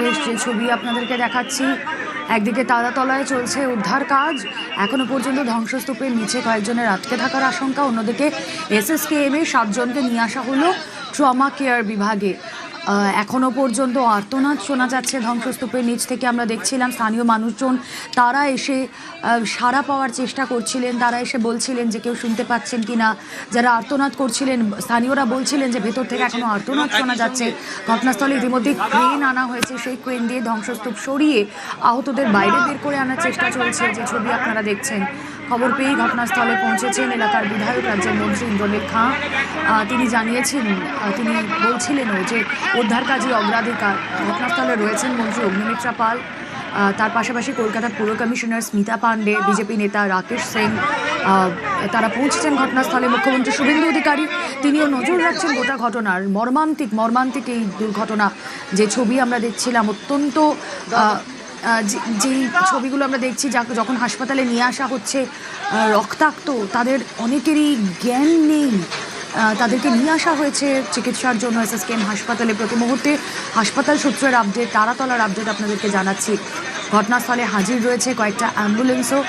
বেশ যে ছবি আপনাদেরকে দেখাচ্ছি, একদিকে তারাতলায় চলছে উদ্ধার কাজ, এখনো পর্যন্ত ধ্বংসস্তূপের নিচে কয়েকজনের আটকে থাকার আশঙ্কা। অন্যদিকে SSKM 7 জনকে নিয়ে আসা হলো ট্রমা কেয়ার বিভাগে। এখনো পর্যন্ত আর্তনাদ শোনা যাচ্ছে ধ্বংসস্তূপের নিচ থেকে। আমরা দেখছিলাম স্থানীয় মানুষজন তারা এসে সাড়া পাওয়ার চেষ্টা করছিলেন, তারা এসে বলছিলেন যে কেউ শুনতে পাচ্ছেন কিনা। যারা আর্তনাদ করছিলেন স্থানীয়রা বলছিলেন যে ভেতর থেকে এখনো আর্তনাদ শোনা যাচ্ছে। ঘটনাস্থলে ইতিমধ্যে ক্রেন আনা হয়েছে, সেই ক্রেন দিয়ে ধ্বংসস্তূপ সরিয়ে আহতদের বাইরে বের করে আনার চেষ্টা চলছে। যে ছবি আপনারা দেখছেন, খবর পেয়েই ঘটনাস্থলে পৌঁছেছেন এলাকার বিধায়ক রাজ্যের মন্ত্রী ইন্দ্রনীল খাঁ। তিনি জানিয়েছেন, তিনি বলছিলেনও যে উদ্ধার কাজে অগ্রাধিকার। ঘটনাস্থলে রয়েছেন মন্ত্রী অগ্নিমিত্রা পাল, তার পাশাপাশি কলকাতা পুর কমিশনার স্মিতা পান্ডে, বিজেপি নেতা রাকেশ সিং, তারা পৌঁছেছেন ঘটনাস্থলে। মুখ্যমন্ত্রী শুভেন্দু অধিকারী তিনিও নজর রাখছেন গোটা ঘটনার। মর্মান্তিক এই দুর্ঘটনা। যে ছবি আমরা দেখছিলাম, অত্যন্ত যেই ছবিগুলো আমরা দেখছি যখন হাসপাতালে নিয়ে আসা হচ্ছে রক্তাক্ত, তাদের অনেকেরই জ্ঞান নেই, তাদেরকে নিয়ে আসা হয়েছে চিকিৎসার জন্য SSKM হাসপাতালে। প্রতি মুহূর্তে হাসপাতাল সূত্রের আপডেট, তারাতলার আপডেট আপনাদেরকে জানাচ্ছি। ঘটনাস্থলে হাজির রয়েছে কয়েকটা অ্যাম্বুলেন্সও।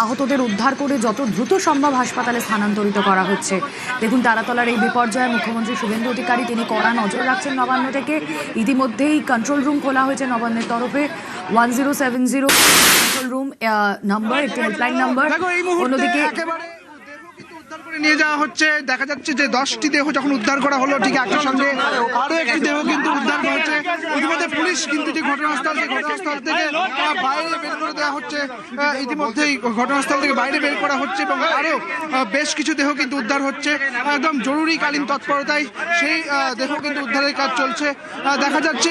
আহতদের উদ্ধার করে যত দ্রুত সম্ভব হাসপাতালে স্থানান্তরিত করা হচ্ছে। দেখুন তারাতলার এই বিপর্যয়ে মুখ্যমন্ত্রী শুভেন্দু অধিকারী তিনি কড়া নজর রাখছেন নবান্ন থেকে। ইতিমধ্যেই কন্ট্রোল রুম খোলা হয়েছে নবান্নের তরফে। 1070 কন্ট্রোল রুম নাম্বার, একটি হেল্পলাইন নাম্বার। অন্যদিকে নিয়ে যাওয়া হচ্ছে, দেখা যাচ্ছে যে 10টি দেহ যখন উদ্ধার করা হলো, ঠিক একই সঙ্গে আরো একটি দেহ কিন্তু উদ্ধার করা হচ্ছে। ইতিমধ্যে পুলিশ কিন্তু যে ঘটনাস্থল থেকে বাইরে বের করে দেওয়া হচ্ছে, ইতিমধ্যেই ঘটনাস্থল থেকে বাইরে বের করা হচ্ছে এবং আরো বেশ কিছু দেহ কিন্তু উদ্ধার হচ্ছে। একদম জরুরিকালীন তৎপরতায় সেই দেহ কিন্তু উদ্ধারের কাজ চলছে। দেখা যাচ্ছে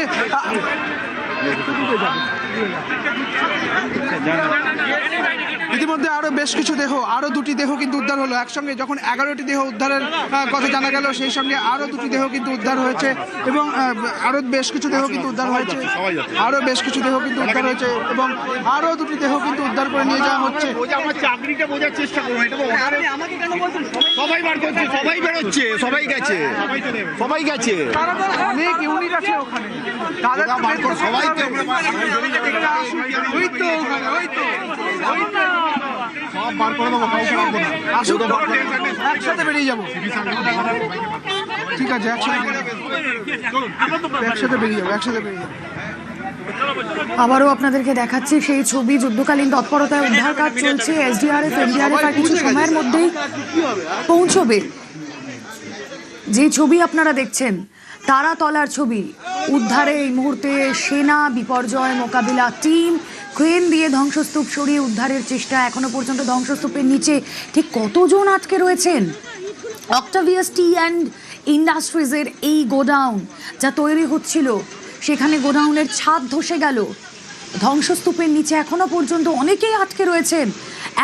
ইতিমধ্যে আরো বেশ কিছু দেহ, আরো 2টি দেহ কিন্তু উদ্ধার হলো। একসঙ্গে যখন 11টি দেহ উদ্ধারের কথা জানা গেল, সেই সঙ্গে আরো 2টি দেহ কিন্তু উদ্ধার হয়েছে এবং আরো বেশ কিছু দেহ কিন্তু উদ্ধার হয়েছে, আরো বেশ কিছু দেহ কিন্তু উদ্ধার হয়েছে এবং আরো 2টি দেহ কিন্তু উদ্ধার করে নিয়ে যাওয়া হচ্ছে। আমার চাকরিটা বোঝার চেষ্টা করুন, এটা আমাকে কেন বলছেন? সবাই বার করছে, সবাই বেরোচ্ছে, সবাই গেছে, সবাই গেছে, অনেক ইউনিট আছে ওখানে, সবাই সব বার করে দেবো, একসাথে বেরিয়ে যাবো। ঠিক আছে, একসাথে বেরিয়ে যাবো। আবারও আপনাদেরকে দেখাচ্ছি সেই ছবি। যুদ্ধকালীন তৎপরতায় উদ্ধার কাজ চলছে। SDRF NDRF আর কিছু সময়ের মধ্যেই পৌঁছবে। যে ছবি আপনারা দেখছেন তারাতলার ছবি, উদ্ধারে এই মুহূর্তে সেনা, বিপর্যয় মোকাবিলা টিম ক্রেন দিয়ে ধ্বংসস্তূপ সরিয়ে উদ্ধারের চেষ্টা। এখনো পর্যন্ত ধ্বংসস্তূপের নিচে ঠিক কতজন আটকে রয়েছেন? অক্টাভিয়াস টি অ্যান্ড ইন্ডাস্ট্রিজের এই গোডাউন যা তৈরি হচ্ছিল, সেখানে গোডাউনের ছাদ ধসে গেল। ধ্বংসস্তূপের নিচে এখনো পর্যন্ত অনেকেই আটকে রয়েছেন।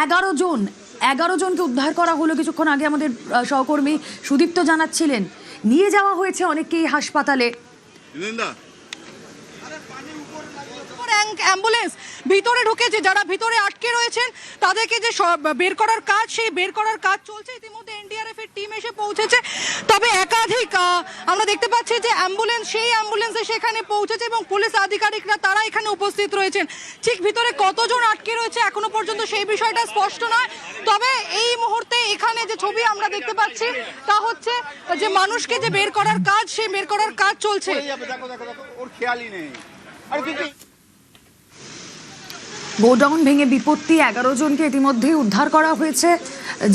11 জনকে উদ্ধার করা হলো। কিছুক্ষণ আগে আমাদের সহকর্মী সুদীপ্ত জানাচ্ছিলেন নিয়ে যাওয়া হয়েছে অনেকেই হাসপাতালে। অ্যাম্বুলেন্স ভিতরে ঢুকেছে, যারা ভিতরে আটকে রয়েছেন তাদেরকে যে বের করার কাজ, সেই বের করার কাজ চলছে। ইতিমধ্যে NDRF এর টিম এসে পৌঁছেছে, তবে একাধিক আমরা দেখতে পাচ্ছি যে অ্যাম্বুলেন্স, সেই অ্যাম্বুলেন্সে সেখানে পৌঁছেছে এবং পুলিশ আধিকারিকরা তারা এখানে উপস্থিত রয়েছেন। ঠিক ভিতরে কতজন আটকে রয়েছে এখনো পর্যন্ত সেই বিষয়টা স্পষ্ট নয়। তবে এই মুহূর্তে এখানে যে ছবি আমরা দেখতে পাচ্ছি তা হচ্ছে যে মানুষকে যে বের করার কাজ, সেই বের করার কাজ চলছে। ওর খেয়ালই নেই। গোডাউন ভেঙে বিপত্তি, 11 জনকে ইতিমধ্যেই উদ্ধার করা হয়েছে।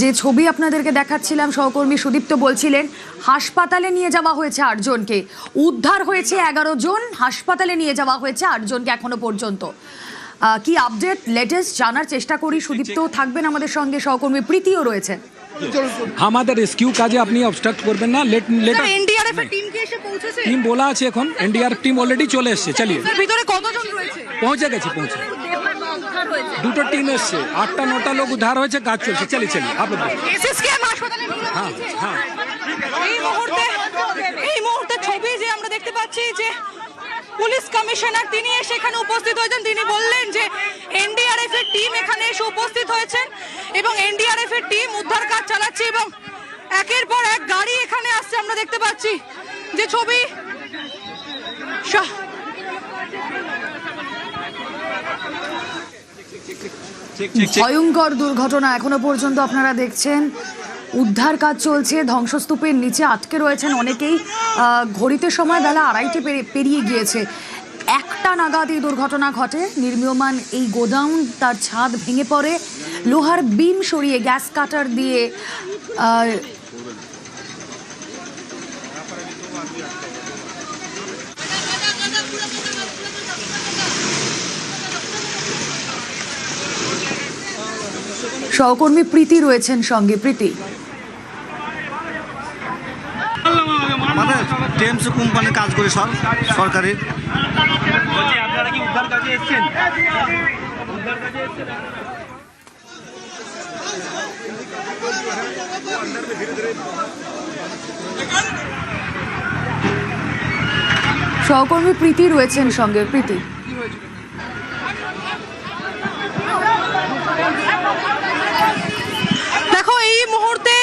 যে ছবি আপনাদেরকে দেখাচ্ছিলাম, সহকর্মী সুদীপ্ত বলছিলেন হাসপাতালে নিয়ে যাওয়া হয়েছে 8 জনকে, উদ্ধার হয়েছে 11 জন, হাসপাতালে নিয়ে যাওয়া হয়েছে 8 জনকে এখনো পর্যন্ত। কি আপডেট লেটেস্ট জানার চেষ্টা করি। সুদীপ্ত থাকবেন আমাদের সঙ্গে, সহকর্মী প্রীতিও রয়েছে। আমাদের রেস্কিউ কাজে আপনি অবস্ট্রাক্ট করবেন না। NDRF এর টিম কি এসে পৌঁছেছে? টিম বলা আছে, এখন NDRF টিম অলরেডি চলে এসেছে। চালিয়ে ভিতরে কতজন রয়েছে? পৌঁছে 2টো টিম এসছে, 8টা-9টা লোক উদ্ধার হয়েছে, কাজ চলছে। চলি SSKM হাসপাতালে এই মুহূর্তে ছবি যে আমরা দেখতে পাচ্ছি যে পুলিশ কমিশনার তিনি সেখানে উপস্থিত হয়েছেন। তিনি বললেন যে NDRF এর টিম এখানে এসে উপস্থিত হয়েছেন এবং NDRF এর টিম উদ্ধার কাজ চালাচ্ছে এবং একের পর এক গাড়ি এখানে আসছে। আমরা দেখতে পাচ্ছি যে ছবি ভয়ঙ্কর দুর্ঘটনা এখনো পর্যন্ত আপনারা দেখছেন। উদ্ধার কাজ চলছে, ধ্বংসস্তূপের নিচে আটকে রয়েছেন অনেকেই। ঘড়িতে সময় বেলা 2:30 পেরিয়ে গিয়েছে। 1টা নাগাদ এই দুর্ঘটনা ঘটে। নির্মীয়মান এই গোডাউন, তার ছাদ ভেঙে পড়ে। লোহার বিম সরিয়ে গ্যাস কাটার দিয়ে সহকর্মী প্রীতি রয়েছেন সঙ্গে। প্রীতি, আমাদের টেমস কোম্পানি কাজ করে সরকারি। আপনারা কি উদ্ধার কাজে এসেছেন? সহকর্মী প্রীতি রয়েছেন সঙ্গে। প্রীতি, দেখো এই মুহূর্তে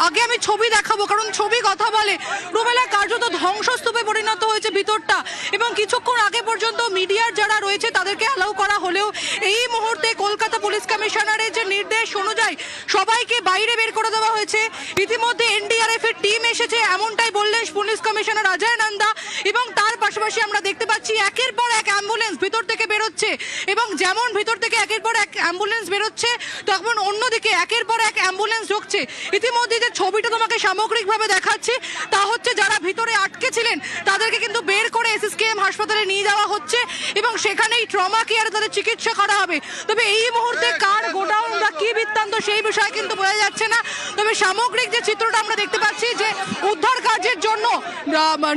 আগে আমি ছবি দেখাবো, কারণ ছবি কথা বলে। রুমেলা কার্যত ধ্বংসস্তূপে পরিণত হয়েছে ভিতরটা, এবং কিছুক্ষণ আগে পর্যন্ত মিডিয়ার যারা রয়েছে তাদেরকে অ্যালাউ করা হলেও এই মুহূর্তে কলকাতা পুলিশ কমিশনারের যে নির্দেশ অনুযায়ী সবাইকে বাইরে বের করে দেওয়া হয়েছে। ইতিমধ্যে এনডিআরএফ এর টিম এসেছে, এমনটাই বললেন পুলিশ কমিশনার অজয় নন্দা। এবং তার পাশাপাশি আমরা দেখতে পাচ্ছি একের পর এক অ্যাম্বুলেন্স ভিতর থেকে বেরোচ্ছে, এবং যেমন ভিতর থেকে একের পর এক অ্যাম্বুলেন্স বেরোচ্ছে, তখন অন্যদিকে একের পর এক অ্যাম্বুলেন্স ঢুকছে। ইতিমধ্যে যে ছবিটা তোমাকে সামগ্রিকভাবে দেখাচ্ছি তা হচ্ছে যারা ভিতরে আটকে ছিলেন তাদেরকে কিন্তু বের করে এসএসকেএম হাসপাতালে নিয়ে যাওয়া হচ্ছে, এবং সেখানেই ট্রমা কেয়ারে তাদের চিকিৎসা করা হবে। তবে এই মুহূর্তে কার গোডাউন বা কি বৃত্তান্ত সেই বিষয়ে কিন্তু বোঝা যাচ্ছে না। তবে সামগ্রিক যে চিত্রটা আমরা দেখতে পাচ্ছি যে উদ্ধার কাজের জন্য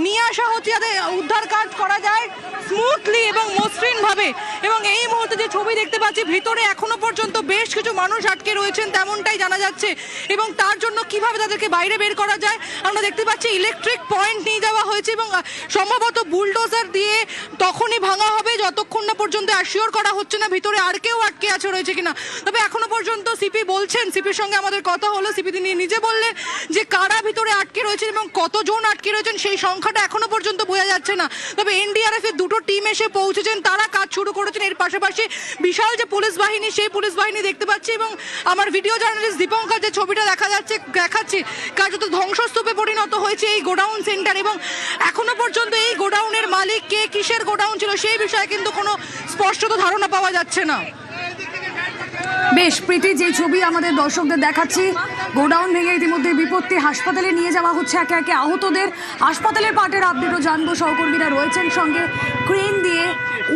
নিয়ে আসা হচ্ছে, যাতে উদ্ধার কাজ করা যায় স্মুথলি এবং মসৃণ ভাবে। এবং এই মুহূর্তে যে ছবি দেখতে পাচ্ছি ভিতরে এখনো পর্যন্ত বেশ কিছু মানুষ আটকে রয়েছেন তেমনটাই জানা যাচ্ছে, এবং তার জন্য কিভাবে তাদেরকে বাইরে বের করা যায় আমরা দেখতে পাচ্ছি ইলেকট্রিক পয়েন্ট নিয়ে যাওয়া হয়েছে, এবং সম্ভবত বুলডোজার দিয়ে তখনই ভাঙা হবে যতক্ষণ না পর্যন্ত অ্যাসিওর করা হচ্ছে না ভিতরে আর কেউ আটকে আছে রয়েছে কিনা। তবে এখনো পর্যন্ত সিপি বলছেন, সিপির সঙ্গে আমাদের কথা হলো, সিপি তিনি নিজে বললেন যে কারা ভিতরে আটকে রয়েছেন এবং কতজন আটকে রয়েছেন সেই সংখ্যাটা এখনো পর্যন্ত বোঝা যাচ্ছে না। তবে এনডিআরএফ এর 2টো টিম এসে পৌঁছেছেন, তারা কাজ শুরু করেছেন। এর পাশাপাশি বিশাল যে পুলিশ বাহিনী, সেই পুলিশ বাহিনী দেখতে পাচ্ছি, এবং আমার ভিডিও জার্নালিস্ট দীপঙ্কর যে ছবিটা দেখাচ্ছি কার্যত ধ্বংসস্তূপে পরিণত হয়েছে এই গোডাউন সেন্টার। এবং এখনো পর্যন্ত এই গোডাউনের মালিক কে, কিসের গোডাউন ছিল সেই বিষয়ে কিন্তু কোনো স্পষ্ট ধারণা পাওয়া যাচ্ছে না। বেশ প্রীতি, যে ছবি আমাদের দর্শকদের দেখাচ্ছি, গোডাউন ভেঙে ইতিমধ্যে বিপত্তি। হাসপাতালে নিয়ে যাওয়া হচ্ছে একে একে আহতদের। হাসপাতালের পার্টের আপডেটও জানবো, সহকর্মীরা রয়েছেন সঙ্গে। ক্রেন দিয়ে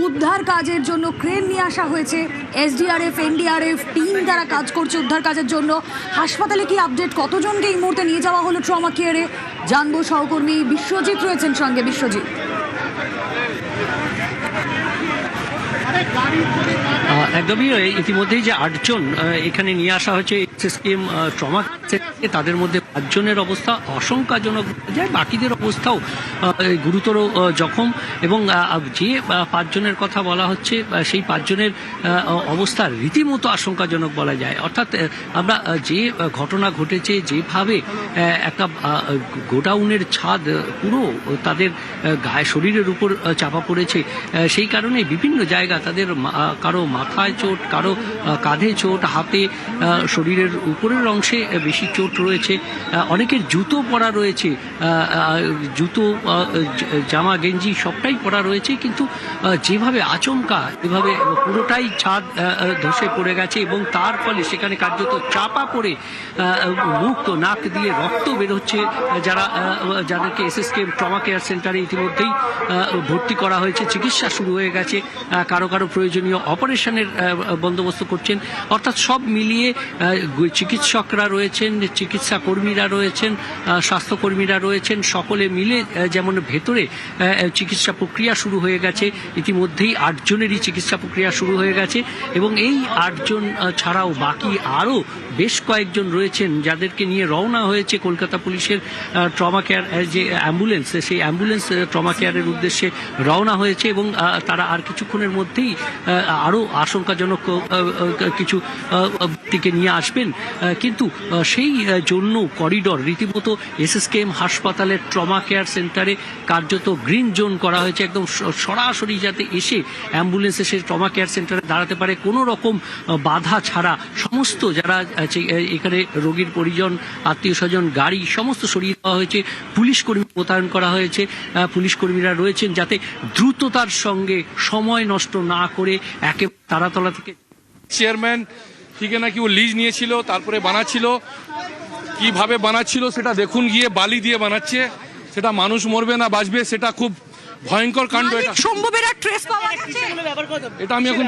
উদ্ধার কাজের জন্য ক্রেন নিয়ে আসা হয়েছে। এসডিআরএফ, এনডিআরএফ টিম তারা কাজ করছে উদ্ধার কাজের জন্য। হাসপাতালে কি আপডেট, কতজনকে এই মুহূর্তে নিয়ে যাওয়া হলো ট্রমা কেয়ারে জানবো। সহকর্মী বিশ্বজিৎ রয়েছেন সঙ্গে। বিশ্বজিৎ, একদমই ইতিমধ্যেই যে 8 জন এখানে নিয়ে আসা হয়েছে এসএসকেএম ট্রমা, তাদের মধ্যে 5 জনের অবস্থা আশঙ্কাজনক যায়, বাকিদের অবস্থাও গুরুতর জখম। এবং যে 5 জনের কথা বলা হচ্ছে সেই 5 জনের অবস্থা রীতিমতো আশঙ্কাজনক বলা যায়। অর্থাৎ আমরা যে ঘটনা ঘটেছে, যেভাবে একটা গোডাউনের ছাদ পুরো তাদের গায়ে শরীরের উপর চাপা পড়েছে, সেই কারণে বিভিন্ন জায়গা তাদের কারো মাথায় চোট, কারো কাঁধে চোট, হাতে, শরীরের উপরের অংশে বেশি চোট রয়েছে। অনেকের জুতো পরা রয়েছে, জুতো, জামা, গেঞ্জি সবটাই পরা রয়েছে, কিন্তু যেভাবে আচমকা এভাবে পুরোটাই ছাদ ধসে পড়ে গেছে, এবং তার ফলে সেখানে কার্যত চাপা পড়ে মুখ, নাক দিয়ে রক্ত বের হচ্ছে। যাদেরকে এসএসকেএম ট্রমা কেয়ার সেন্টারে ইতিমধ্যেই ভর্তি করা হয়েছে, চিকিৎসা শুরু হয়ে গেছে। কারো প্রয়োজনীয় অপারেশনের বন্দোবস্ত করছেন। অর্থাৎ সব মিলিয়ে চিকিৎসকরা রয়েছেন, চিকিৎসা কর্মীরা রয়েছেন, স্বাস্থ্যকর্মীরা রয়েছেন, সকলে মিলে যেমন ভেতরে চিকিৎসা প্রক্রিয়া শুরু হয়ে গেছে। ইতিমধ্যেই 8 জনেরই চিকিৎসা প্রক্রিয়া শুরু হয়ে গেছে, এবং এই 8 জন ছাড়াও বাকি আরও বেশ কয়েকজন রয়েছেন যাদেরকে নিয়ে রওনা হয়েছে কলকাতা পুলিশের ট্রমা কেয়ার যে অ্যাম্বুলেন্স, সেই অ্যাম্বুলেন্স ট্রমা কেয়ারের উদ্দেশ্যে রওনা হয়েছে। এবং তারা আর কিছুক্ষণের মধ্যেই আরও আশঙ্কাজনক কিছু দিকে নিয়ে আসবেন। কিন্তু সেই জন্য করিডর রীতিমতো এসএসকেএম হাসপাতালের ট্রমা কেয়ার সেন্টারে কার্যত গ্রিন জোন করা হয়েছে, একদম সরাসরি যাতে এসে অ্যাম্বুলেন্স এসে ট্রমা কেয়ার সেন্টারে দাঁড়াতে পারে কোনো রকম বাধা ছাড়া। সমস্ত যারা এখানে রোগীর পরিজন, আত্মীয় স্বজন, গাড়ি সমস্ত সরিয়ে দেওয়া হয়েছে। পুলিশ কর্মী মোতায়েন করা হয়েছে, পুলিশ কর্মীরা রয়েছেন যাতে দ্রুততার সঙ্গে সময় নষ্ট না করে একে তারাতলা থেকে। চেয়ারম্যান ঠিক নাকি ও লিজ নিয়েছিল, তারপরে বানাচ্ছিল, কিভাবে বানাচ্ছিল সেটা দেখুন গিয়ে, বালি দিয়ে বানাচ্ছে, সেটা মানুষ মরবে না বাঁচবে সেটা খুব ভয়ঙ্কর কাণ্ড। এটা সম্ভবের আর ট্রেস পাওয়া গেছে, এটা আমি এখন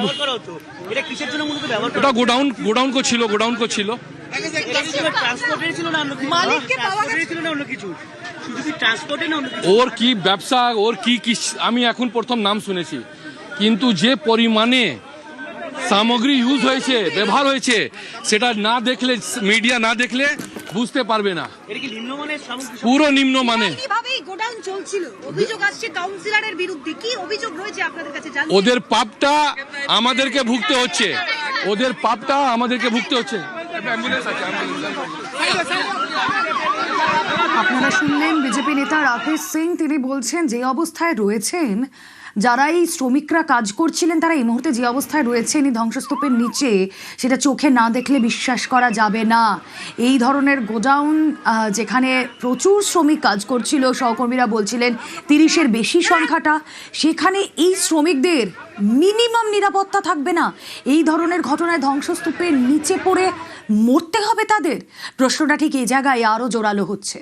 এটা গোডাউন করছিল মালিককে পাওয়া গেছে। ওর কি ব্যবসা, ওর কি আমি এখন প্রথম নাম শুনেছি, কিন্তু যে পরিমাণে সামগ্রী ইউজ হয়েছে, ব্যবহার হয়েছে, সেটা না দেখলে, মিডিয়া না দেখলে বুঝতে পারবে না। পুরো নিম্নমানের গোডাউন চলছিল, অভিযোগ আসছে কাউন্সিলরের বিরুদ্ধে। কি অভিযোগ রয়েছে আপনাদের কাছে? ওদের পাপটা আমাদেরকে ভুগতে হচ্ছে, ওদের পাপটা আমাদেরকে ভুগতে হচ্ছে। আপনারা শুনলেন বিজেপি নেতা রাকেশ সিং, তিনি বলছেন যে অবস্থায় রয়েছেন যারা এই শ্রমিকরা কাজ করছিলেন, তারা এই মুহূর্তে যে অবস্থায় রয়েছেন এই ধ্বংসস্তূপের নিচে, সেটা চোখে না দেখলে বিশ্বাস করা যাবে না। এই ধরনের গোডাউন যেখানে প্রচুর শ্রমিক কাজ করছিল, সহকর্মীরা বলছিলেন 30-এর বেশি সংখ্যাটা, সেখানে এই শ্রমিকদের মিনিমাম নিরাপত্তা থাকবে না। এই ধরনের ঘটনায় ধ্বংসস্তূপের নিচে পড়ে মরতে হবে তাদের। প্রশ্নটা ঠিক এই জায়গায় আরও জোরালো হচ্ছে।